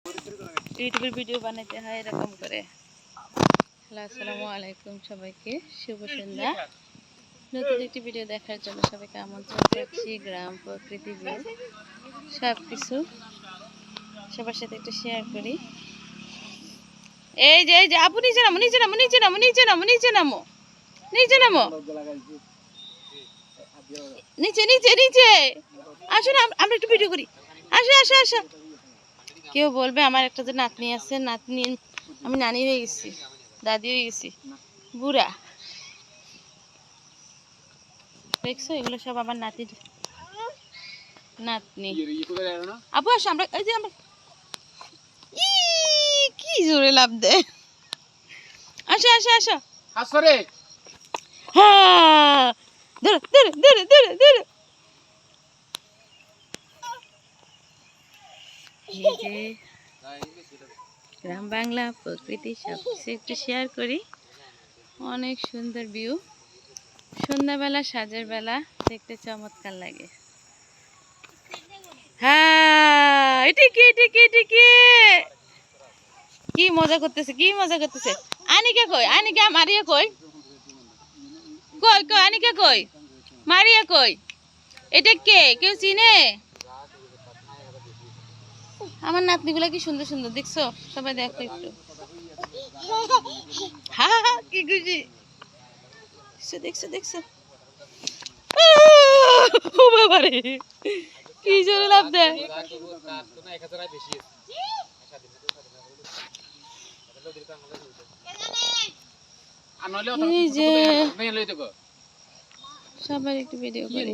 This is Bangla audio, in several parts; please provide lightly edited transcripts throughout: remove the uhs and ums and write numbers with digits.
ইউটিউবের ভিডিও বানাতে হয় এরকম করে। হ্যালো, আসসালামু আলাইকুম সবাইকে, শুভ সন্ধ্যা। নতুন একটি ভিডিও দেখার জন্য সবাইকে আমন্ত্রণ করছি। গ্রাম প্রকৃতি ভিউ সব কিছু সবার সাথে একটু শেয়ার করি। এই যে আপু নিচে নামো, নিচে নামো, নিচে নামো, নিচে নামো, নিচে নামো, নিচে নামো, নিচে নিচে নিচে আসো না, আমরা একটু ভিডিও করি। আসো আসো আসো। কেউ বলবে আমার একটা যে নাতনি আছে, নাতনি আমি নানি হয়ে গেছি, দাদি হয়ে গেছি, বুড়া। দেখছো এগুলো সব আমার নাতির নাতনি। আপু আসো, আমরা এই যে আমরা কি জোরে লাভ দেয়। আসো আসো আসো আসো রে। হ্যাঁ ধরো ধরো ধরো ধরো ধরো। এই যে গ্রাম বাংলা প্রকৃতি সব কিছু একটু শেয়ার করি। অনেক সুন্দর ভিউ, সন্ধ্যাবেলা সাজের বেলা দেখতে চমৎকার লাগে। হ্যাঁ এটিকে এটিকে এটিকে কি মজা করতেছে, কি মজা করতেছে। আনিকা কই, আনিকা মারিয়া কই, কই কই আনিকা কই, মারিয়া কই। এটা কে, কেউ চিনে? আমার নাতনিগুলা কি সুন্দর সুন্দর, দেখছো? সবাই দেখো একটু। হা হা কি খুশি, দেখছো দেখছো। ও বাবা রে, কি জোরে লাভ দেয়। এই যে সবাই একটু ভিডিও করি।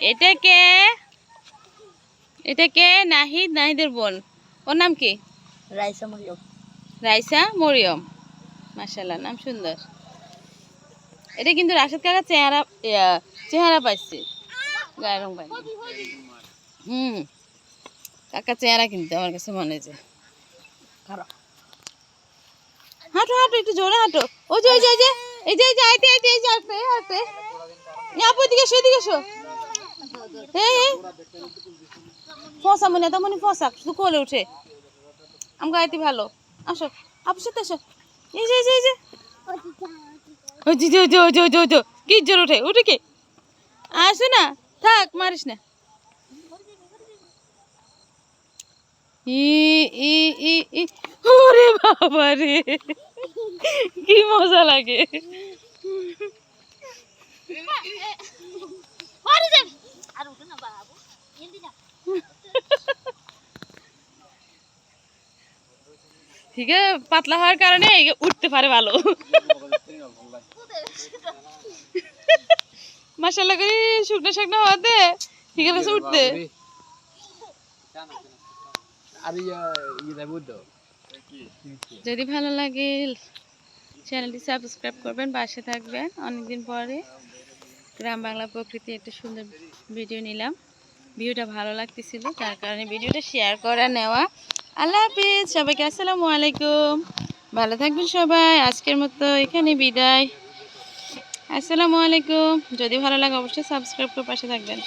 এটা কে, এটা কে? নাহিদ, নাহিদের বোন। ওর নাম কি? রাইসা মরিয়ম। রাইসা মরিয়ম, মাশাআল্লাহ, নাম সুন্দর। এটা কিন্তু রাশেদ কাকা চেহারা চেহারা পাইছে, গায়ের রং পাইছে। কাকা চেহারা কিন্তু আমার কাছে মনে যে। হাঁটো হাঁটো, একটু জোরে হাঁটো। ওই যে ওই যে এই যে এই যে আইতে আইতে এই যে আসবে আসবে। আপু এদিকে এসো, এদিকে এসো। এই ফসা মনে তেমনই ফসা, শুধু কোলে উঠে। আমাকে আইতে ভালো। আসো আপুর সাথে আসো। এই যে এই যে এই যে ওই যে ওই যে ওই যে ওই যে ওই যে কি জোর উঠে, উঠে কি? আসো না, থাক, মারিস না। ই ই ই ই ওরে বাবা রে, কি মজা লাগে। ঠিক আছে, পাতলা হওয়ার কারণে উঠতে পারে ভালো। মাশাআল্লাহ করে শুকনো শুকনো হওয়াতে ঠিক আছে উঠতে। যদি ভালো লাগে চ্যানেলটি সাবস্ক্রাইব করবেন, পাশে থাকবেন। অনেকদিন পরে গ্রাম বাংলা প্রকৃতি একটা সুন্দর ভিডিও নিলাম। ভিডিওটা ভালো লাগতেছিল, তার কারণে ভিডিওটা শেয়ার করা নেওয়া। আল্লাহ হাফিজ সবাইকে, আসসালামু আলাইকুম, ভালো থাকবেন সবাই। আজকের মতো এখানে বিদায়, আসসালামু আলাইকুম। যদি ভালো লাগে অবশ্যই সাবস্ক্রাইব করে পাশে থাকবেন।